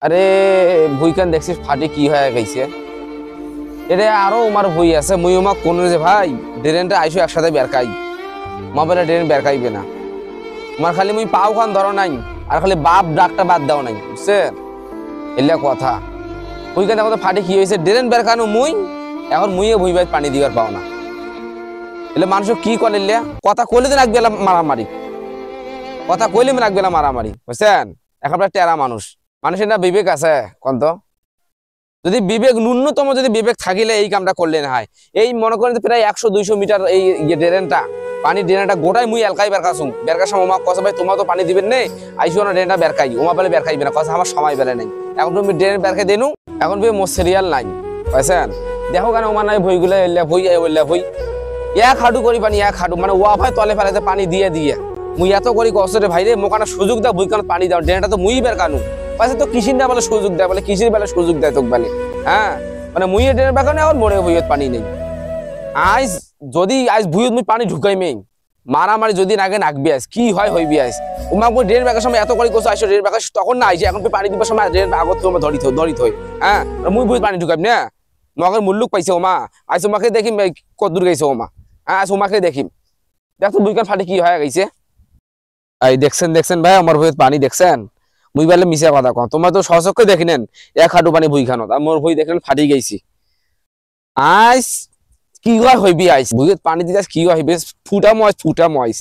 আরে ভুইখান দেখছিস ফাটি কি হয়ে গেছে। এটা আরো আমার ভুই আছে, মুই আমাক কোন যে ভাই ড্রেনটা আইসো একসাথে বেরকাই, মোবাইলে ড্রেন বেরকাইবে না। আমার খালি মুই পাও খান ধরো নাই, আর খালি বাপ ডাকটা বাদ দাও নাই, বুঝছেন? এলে কথা ভুইখান দেখো তো ফাটি কি হয়েছে, ড্রেন বেরকানো মুই, এখন মুইয়ে ভুই ভাই পানি দিবার পাও না। এলে মানুষ কি করে, কথা কইলে তো রাখবে মারামারি, কথা কইলে রাখবে না মারামারি, বুঝছেন? এখন টেরা মানুষ, মানুষের না বিবেক আছে কোন তো? যদি বিবেক ন্যূনতম যদি বিবেক থাকিলে এই কামটা করলে না হয়। এই মনে করেন প্রায় 100-200 মিটার এই ড্রেনটা পানির ড্রেনটা গোটাই মুই এলকাই বেরকাছুম, বেরকার সময় ওমা কসা ভাই তোমার তো পানি দিবেন নেই, আইসো না ড্রেনটা বেরকাই, ওমা বেলে বেরকাইবে না, কসা আমার সময় বেলে নেই, এখন তুমি ড্রেন বেরকাই দেনু, এখন ভাই মোর সিরিয়াল নাই, বুঝছেন? দেখো কেন ওমা নাই ভইগুলো এলে ভই এলে ভই এক হাঁটু করি পানি, এক হাঁটু মানে ওয়া ভাই তলে ফেলাতে পানি দিয়ে দিয়ে মুই এত করি কষ্ট রে ভাই রে, মোকানা সুযোগ দাও ভুইখান পানি দাও, ড্রেনটা তো মুই বেরকানু, পাশে তো কৃষির না বলে সুযোগ দেয়, বলে কৃষির বেলা সুযোগ দেয় তোক বলে, হ্যাঁ মানে মুই ড্রেনের বেরকানে এখন মরে ভুইয়ত পানি নেই। আজ যদি আজ ভুইয়ত মুই পানি ঢুকাই মেই মারামারি যদি নাগে নাকবি আস কি হয় হইবি আস, উমা মুই ড্রেন বেকার সময় এত করি কষ্ট আইসো ড্রেন বেকার তখন না আইসে, এখন পানি দিবার সময় ড্রেন আগত তোমার ধরিত হই, হ্যাঁ মুই ভুইয়ত পানি ঢুকাইম না, মগের মুল্লুক পাইছে ওমা, আজ তোমাকে দেখিম কত দূর গেছে ওমা, হ্যাঁ আজ ওমাকে দেখিম, দেখ তো ভুইখান ফাটি কি হয়ে গেছে। এই দেখছেন ভাই আমার ভুইয়ত পানি দেখছেন, মুই বলে মিশা কথা কম, তোমার তো সচক্ষে দেখিনেন এক হাঁটু পানি ভুইখানত, আর মোর ভুই দেখলেন ফাটি গেছি। আইস কি হয় হইবি আইস ভুইয়ত পানি দিতে কি হয় হইবি, ফুটা ময়স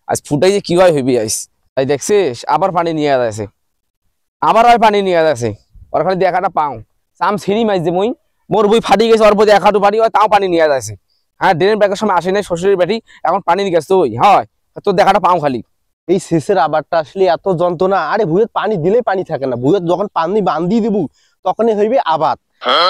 আজ ফুটাই যে কি হয় হইবি আইস। তাই দেখছিস আবার পানি নিয়ে যাচ্ছে, আবার ওই পানি নিয়ে যাচ্ছে, ওর খালি দেখাটা পাও সাম ছিঁড়ি মাইস যে মুই মোর বই ফাটি গেছে, ওর প্রতি এক হাঁটু পানি হয় তাও পানি নিয়ে যাচ্ছে, হ্যাঁ ড্রেনের ব্যাগের সময় আসে নাই শ্বশুরের বেটি, এখন পানি নিয়ে গেছে তুই হয় তোর দেখাটা পাও খালি। এই শেষের আবারটা আসলে এত যন্ত্রণা, আরে ভুইয়ত পানি দিলে পানি থাকে না, ভুইয়ত যখন পানি বান্ধি দিব তখনই হইবে আবাদ।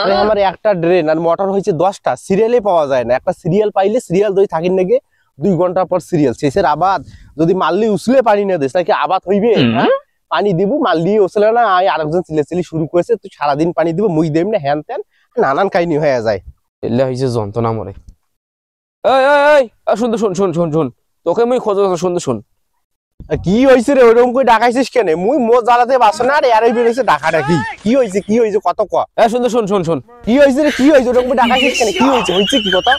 আরে আমার একটা ড্রেন আর মোটর হয়েছে 10টা, সিরিয়ালে পাওয়া যায় না, একটা সিরিয়াল পাইলে সিরিয়াল দই থাকিন নাকি 2 ঘন্টা পর সিরিয়াল, শেষের আবাদ যদি মারলি উসলে পানি না দিস নাকি আবাদ হইবে? হ্যাঁ পানি দিব মারলি উসলে না, আরেকজন চিলেচিলি শুরু করেছে তুই সারাদিন পানি দিব মুই দেম না, হ্যান ত্যান নানান কাহিনী হয়ে যায়। এলে হয়েছে যন্ত্রণা মরে। শুন শুন তোকে মুই খোঁজ শুন কি হয়েছে রে ওরকম করে ডাকাইছিস কেন? মুই মোর জ্বালাতে বাসো না, আর এর বেরোইছে ডাকাটা কি হয়েছে কত ক শুন কি হয়েছে রে, কি হয়েছে ওরকম করে ডাকাইছিস কেন? কি হয়েছে কি কথা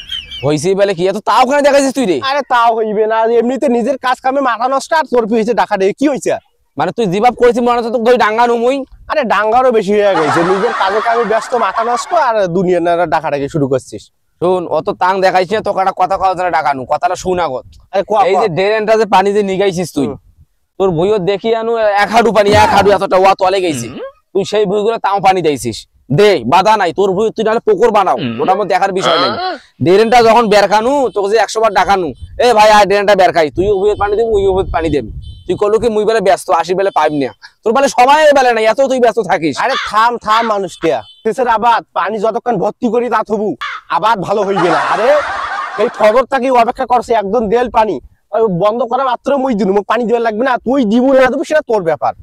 হয়েছে বলে কি এত তাও ওখানে দেখাইছিস তুই রে? আরে তাও হইবে না, এমনিতে নিজের কাজ কামে মাথা নষ্ট, আর তোর হয়েছে ডাকাটা কি হয়েছে? মানে তুই জিবাব করেছিস মনে হচ্ছে তোকে ডাঙ্গানো মুই। আরে ডাঙ্গারও বেশি হয়ে গেছে, নিজের কাজে কামে ব্যস্ত মাথা নষ্ট, আর দুনিয়ার নারা ডাকাটাকে শুরু করছিস। শুন অত তাং দেখাইছিস তোকে একটা কথা কওয়া যায় ডাকানো, কথাটা শুন আগত। এই যে ড্রেনটা যে পানি যে নিগাইছিস তুই, তোর ভুইও দেখি আনু এক হাঁটু পানি, এক হাঁটু এতটা ওয়া তলে গেছি, তুই সেই ভুইগুলো তাও পানি দিয়েছিস দে বাধা নাই, তোর ভুই তুই নাহলে পুকুর বানাও, ওটার মধ্যে দেখার বিষয় নেই। ড্রেনটা যখন বেরকানু তোকে যে 100 বার ডাকানু এ ভাই আর ড্রেনটা বেরকাই, তুই ভুইয়ে পানি দিবি মুই পানি দেব, তুই কলু কি মুই বেলে ব্যস্ত 80 বেলে পাইব না, তোর বেলে সময় বেলে নাই, এত তুই ব্যস্ত থাকিস। আরে থাম মানুষটিয়া, শেষের আবাদ পানি যতক্ষণ ভর্তি করি তা থবু আবাদ ভালো হইবে না। আরে এই খবর থাকি অপেক্ষা করছে একদম দেল পানি বন্ধ করা মাত্র মুই দিনু, মুখ পানি দেওয়া লাগবে না, তুই দিব না দেবো সেটা তোর ব্যাপার।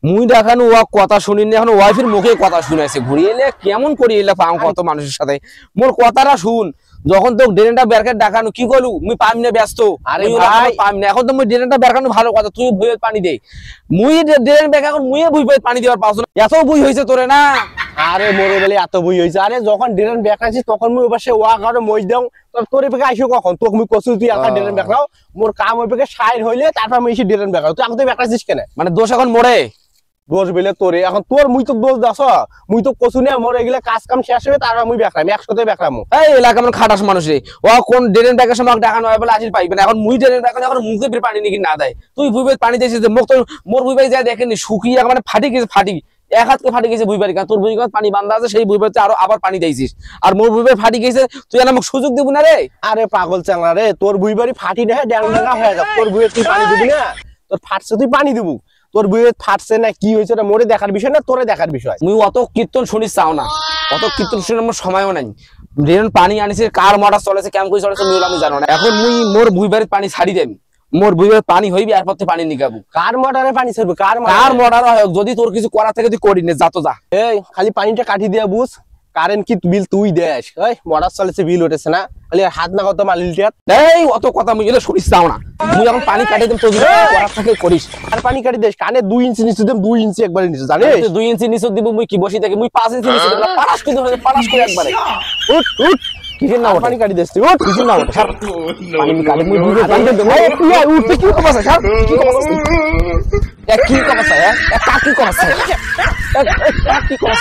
মুই দেখানো ওয়া কথা শুনিনি, এখন ওয়াইফের মুখে কথা শুনেছে, ঘুরিয়ে এলে কেমন করি এলে পাও কত মানুষের সাথে, মোর কথাটা শুন, যখন তো ড্রেনটা বেরকে ডাকানো কি করলু মুই পাইম না ব্যস্ত, আরে ভাই পাইম না, এখন তো মুই ড্রেনটা বেরকানো ভালো কথা, তুই ভুইয়ে পানি দে, মুই ড্রেন বের এখন মুই ভুই পানি দেওয়ার পাস না, এত বুই হয়েছে তোরে না। আরে মোরে বলে এত বই হয়েছে, আরে যখন ড্রেন বেকাইছি তখন মুই ওপাশে ওয়া কারো মই দাও, তোর এদিকে আইসো কখন তোকে মুই কসু তুই একা ড্রেন বেকাও, মোর কাম ওই দিকে সাইড হইলে তারপর আমি এসে ড্রেন বেকাও, তুই এখন তুই বেকাইছিস কেন? মানে দোষ এখন মোরে দোষ বেলে তোরে, এখন তোর মুই তো দোষ দাস, মুই তো কসু না, মোর এগুলা কাজ কাম শেষ হবে তারপর মুই বেকরাম একসাথে বেকরাম। এই এলাকা আমার খাটাস মানুষ রে, ও কোন ড্রেন বেকার সময় ডাকানো হয় বলে আসিল পাইবে না, এখন মুই ড্রেন বেকানো এখন মুখে ফির পানি নাকি না দেয়, তুই ভুইবে পানি দিয়েছিস মুখ তো মোর ভুইবে যায় দেখেনি শুকিয়ে মানে ফাটি গেছে, ফাটি এক হাতকে ফাটি গেছে ভুইবারি, কারণ তোর ভুইবারি পানি বান্ধা আছে সেই ভুইবারিতে আরো আবার পানি দিয়েছিস, আর মোর ভুইবারি ফাটি গেছে তুই আমাকে সুযোগ দিব না রে। আরে পাগল চাংলা রে, তোর ভুইবারি ফাটি না ড্যাং ড্যাঙ্গা হয়ে যাক, তোর ভুইয়ে তুই পানি দিবি না, তোর ফাটছে তুই পানি দিব, তোর ভুইয়ে ফাটছে না কি হয়েছে এটা মোরে দেখার বিষয় না, তোরে দেখার বিষয়। মুই অত কীর্তন শুনিস চাও না, অত কীর্তন শুনে আমার সময়ও নাই, ড্রেন পানি আনিছে কার মোটর চলেছে কেমন করে চলেছে আমি জানো না, এখন মুই মোর ভুইবারির পানি ছাড়ি দেব, মোর বুইবে পানি হইবি আর পথে পানি নিগাবো, কার মোটরে পানি ছাড়বো, কার মোটর হয় যদি তোর কিছু করা থাকে তুই করি নে, যা তো যা। এই খালি পানিটা কাটি দিয়া বুঝ, কারেন্ট কি বিল তুই দেস ওই মোটর চালাচ্ছে বিল উঠেছে না খালি হাত না কত মালিলটিয়া এই অত কথা মুই এটা শুনিস যাও না মুই এখন পানি কাটি দিম তো করার থাকে করিস আর পানি কাটি দেস কানে 2 ইঞ্চি নিচে দেম 2 ইঞ্চি একবারে নিচে জানিস 2 ইঞ্চি নিচে দিব মুই কি বসি থাকি মুই 5 ইঞ্চি নিচে দিব পারাস করে ধরে পারাস করে একবারে উঠ উঠ কিসের না পানি কাটি দেস তুই উঠ কিসের না স্যার পানি আমি কাটি মুই বুঝে পানি দেব এই তুই উঠতে কি কমাস স্যার কি কমাস এক কি কমাস এক কাক কি কমাস এক কি কমাস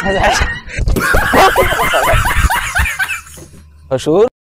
হসুর